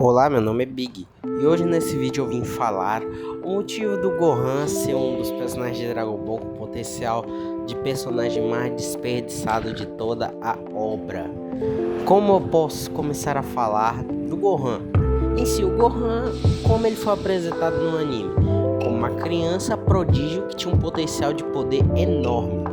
Olá, meu nome é Big e hoje nesse vídeo eu vim falar o motivo do Gohan ser um dos personagens de Dragon Ball com potencial de personagem mais desperdiçado de toda a obra. Como eu posso começar a falar do Gohan? Em si, o Gohan, como ele foi apresentado no anime, como uma criança prodígio que tinha um potencial de poder enorme.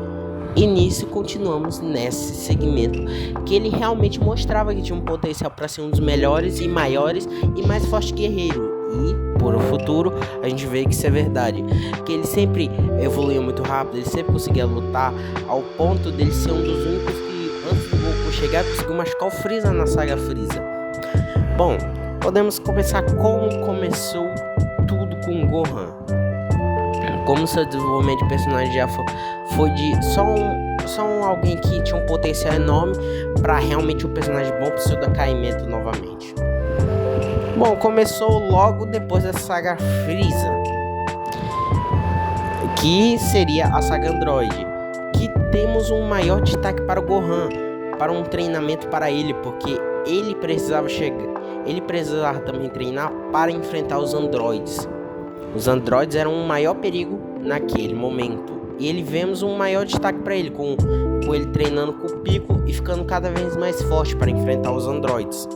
E nisso continuamos nesse segmento que ele realmente mostrava que tinha um potencial para ser um dos melhores e maiores e mais fortes guerreiros. E por o futuro a gente vê que isso é verdade, que ele sempre evoluía muito rápido, ele sempre conseguia lutar ao ponto dele ser um dos únicos que antes do Goku chegar conseguiu machucar o Freeza na saga Freeza. Bom, podemos começar como começou tudo com o Gohan. Como seu desenvolvimento de personagem já foi de só alguém que tinha um potencial enorme para realmente um personagem bom pro seu decaimento novamente. Bom, começou logo depois da saga Freeza, que seria a saga Android, que temos um maior destaque para o Gohan, para um treinamento para ele, porque ele precisava também treinar para enfrentar os androides. Os androides eram um maior perigo naquele momento. E ele vemos um maior destaque para ele, com ele treinando com o Piccolo e ficando cada vez mais forte para enfrentar os androides.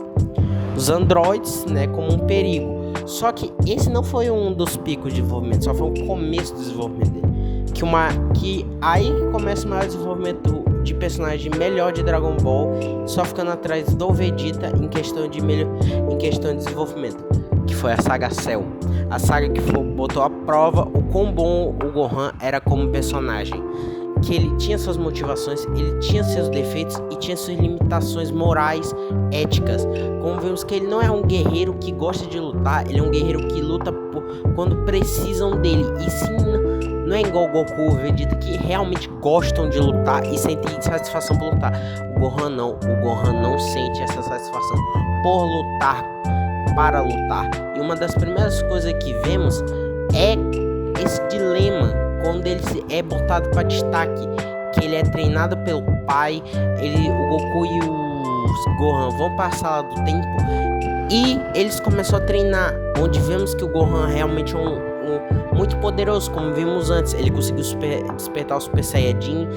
Os androides, né, como um perigo. Só que esse não foi um dos picos de desenvolvimento, só foi o começo do desenvolvimento dele. Que aí começa o maior desenvolvimento de personagem melhor de Dragon Ball, só ficando atrás do Vegeta em questão de desenvolvimento, que foi a saga Cell. A saga que botou à prova o quão bom o Gohan era como personagem. Que ele tinha suas motivações, ele tinha seus defeitos e tinha suas limitações morais, éticas. Como vemos que ele não é um guerreiro que gosta de lutar, ele é um guerreiro que luta quando precisam dele. E sim, não é igual o Goku ou o Vegeta que realmente gostam de lutar e sentem satisfação por lutar. O Gohan não sente essa satisfação por lutar, para lutar. E uma das primeiras coisas que vemos é esse dilema quando ele é botado para destaque, que ele é treinado pelo pai, o Goku e o Gohan vão para a sala do tempo e eles começam a treinar, onde vemos que o Gohan realmente é muito poderoso, como vimos antes. Ele conseguiu despertar o Super Saiyajin,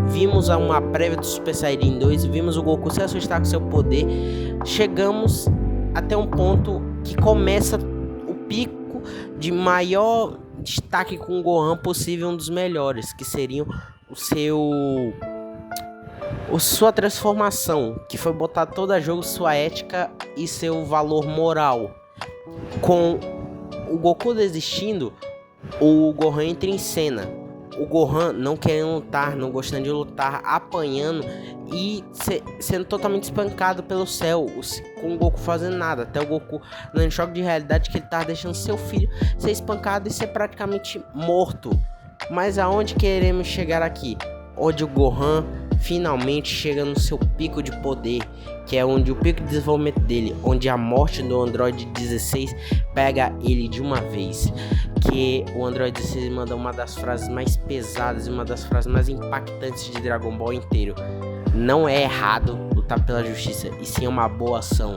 vimos uma prévia do Super Saiyajin 2, vimos o Goku se assustar com seu poder. Chegamos até um ponto que começa o pico de maior destaque com o Gohan possível, um dos melhores, que seriam sua transformação, que foi botar todo a jogo sua ética e seu valor moral. Com o Goku desistindo, o Gohan entra em cena. O Gohan não querendo lutar, não gostando de lutar, apanhando e sendo totalmente espancado pelo céu, com o Goku fazendo nada. Até o Goku dando choque de realidade que ele tava deixando seu filho ser espancado e ser praticamente morto. Mas aonde queremos chegar aqui? Onde o Gohan finalmente chega no seu pico de poder, que é onde o pico de desenvolvimento dele, onde a morte do Android 16 pega ele de uma vez. Que o Android 16 manda uma das frases mais pesadas e uma das frases mais impactantes de Dragon Ball inteiro: não é errado lutar pela justiça, e sim é uma boa ação.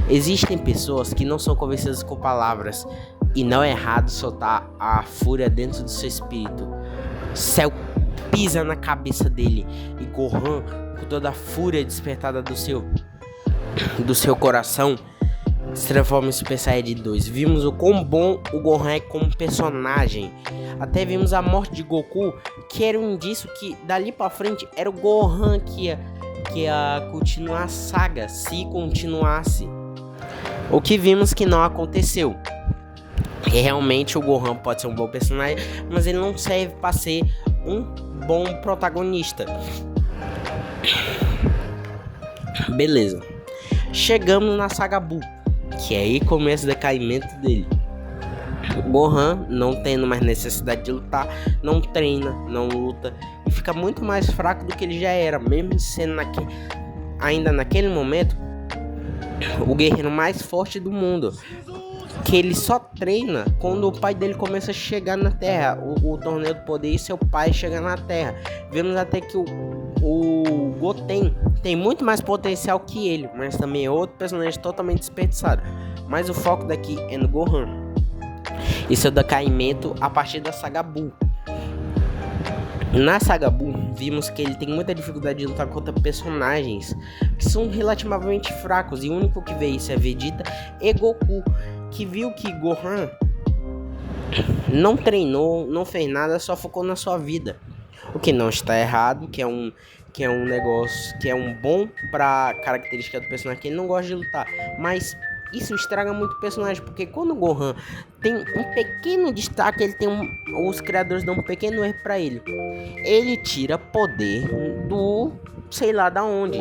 Existem pessoas que não são convencidas com palavras, e não é errado soltar a fúria dentro do seu espírito. Céu pisa na cabeça dele e Gohan, com toda a fúria despertada do seu coração, se transforma em Super Saiyajin 2. Vimos o quão bom o Gohan é como personagem. Até vimos a morte de Goku, que era um indício que dali pra frente era o Gohan que ia continuar a saga, se continuasse. O que vimos que não aconteceu. E realmente o Gohan pode ser um bom personagem, mas ele não serve para ser um bom protagonista. Beleza. Chegamos na saga Buu, que aí começa o decaimento dele. O Gohan, não tendo mais necessidade de lutar, não treina, não luta e fica muito mais fraco do que ele já era, mesmo sendo ainda naquele momento o guerreiro mais forte do mundo. Que ele só treina quando o pai dele começa a chegar na Terra, o torneio do poder, e seu pai chega na Terra. Vemos até que o Goten tem muito mais potencial que ele, mas também é outro personagem totalmente desperdiçado. Mas o foco daqui é no Gohan e seu decaimento a partir da saga Buu. Na saga Buu, vimos que ele tem muita dificuldade de lutar contra personagens que são relativamente fracos, e o único que vê isso é Vegeta e Goku, que viu que Gohan não treinou, não fez nada, só focou na sua vida. O que não está errado, que é um negócio que é um bom pra característica do personagem, que ele não gosta de lutar, mas isso estraga muito o personagem, porque quando o Gohan tem um pequeno destaque, os criadores dão um pequeno erro pra ele. Ele tira poder do sei lá da onde.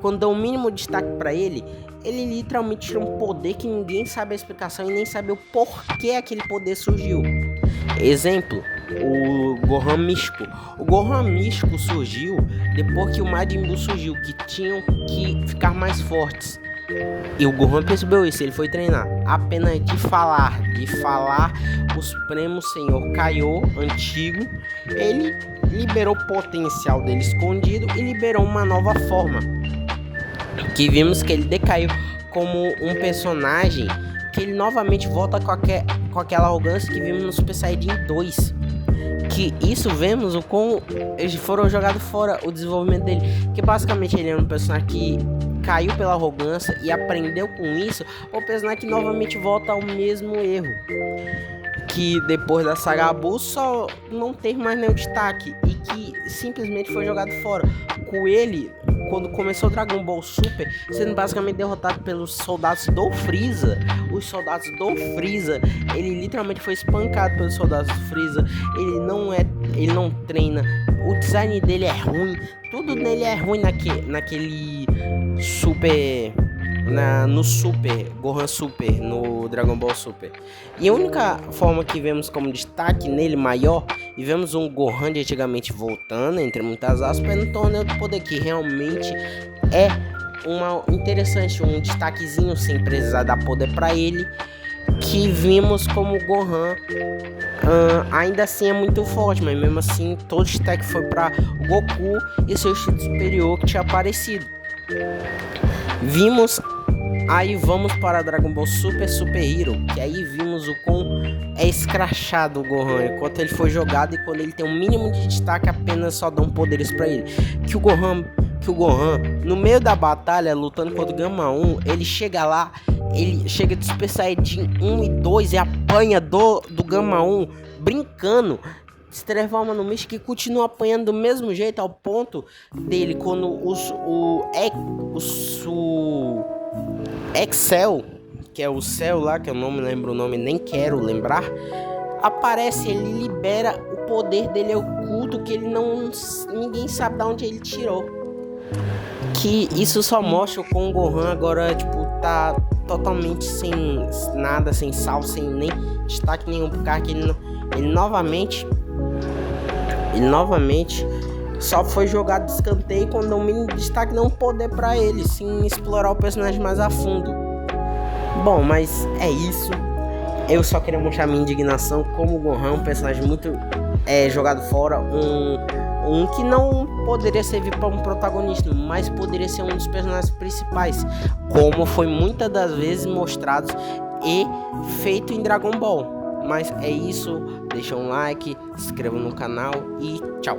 Quando dá o mínimo destaque pra ele literalmente tira um poder que ninguém sabe a explicação e nem sabe o porquê aquele poder surgiu. Exemplo, o Gohan Místico. O Gohan Místico surgiu depois que o Majin Buu surgiu, que tinham que ficar mais fortes. E o Gohan percebeu isso, ele foi treinar. Apenas de falar o Supremo Senhor Kaiô antigo, ele liberou o potencial dele escondido e liberou uma nova forma. Que vimos que ele decaiu como um personagem, que ele novamente volta com aquela arrogância que vimos no Super Saiyajin 2. Que isso vemos o como eles foram jogados fora o desenvolvimento dele. Que basicamente ele é um personagem que caiu pela arrogância e aprendeu com isso. O personagem que novamente volta ao mesmo erro. Que depois da saga Buu só não teve mais nenhum destaque e que simplesmente foi jogado fora. Com ele, quando começou o Dragon Ball Super, sendo basicamente derrotado pelos soldados do Freeza. Os soldados do Freeza, ele literalmente foi espancado pelos soldados do Freeza. Ele não treina, o design dele é ruim, tudo nele é ruim naquele Super, no Super, Gohan Super, no Dragon Ball Super. E a única forma que vemos como destaque nele maior, e vemos um Gohan de antigamente voltando, entre muitas aspas, é no Torneio do Poder, que realmente é interessante, um destaquezinho sem precisar dar poder pra ele, que vimos como o Gohan ainda assim é muito forte, mas mesmo assim todo o destaque foi para o Goku e seu estilo superior que tinha aparecido. Aí vamos para Dragon Ball Super Hero, que aí vimos o quão é escrachado o Gohan, enquanto ele foi jogado e quando ele tem um mínimo de destaque apenas só dão poderes para ele. Que o Gohan, no meio da batalha, lutando contra o Gama 1, ele chega lá, ele chega de Super Saiyajin 1 e 2 e apanha do Gama 1, brincando. Se transforma no Místico e continua apanhando do mesmo jeito, ao ponto dele, quando o Excel, que é o céu lá, que eu não me lembro o nome, nem quero lembrar, aparece, ele libera o poder dele oculto, que ninguém sabe de onde ele tirou. Que isso só mostra como o Gohan agora, tipo, tá totalmente sem nada, sem sal, sem nem destaque nenhum, porque ele novamente só foi jogado de escanteio quando o mínimo destaque não poder pra ele, sim explorar o personagem mais a fundo. Bom, mas é isso. Eu só queria mostrar minha indignação como o Gohan, um personagem muito jogado fora, um que não poderia servir para um protagonista, mas poderia ser um dos personagens principais, como foi muitas das vezes mostrado e feito em Dragon Ball. Mas é isso, deixa um like, se inscreva no canal e tchau.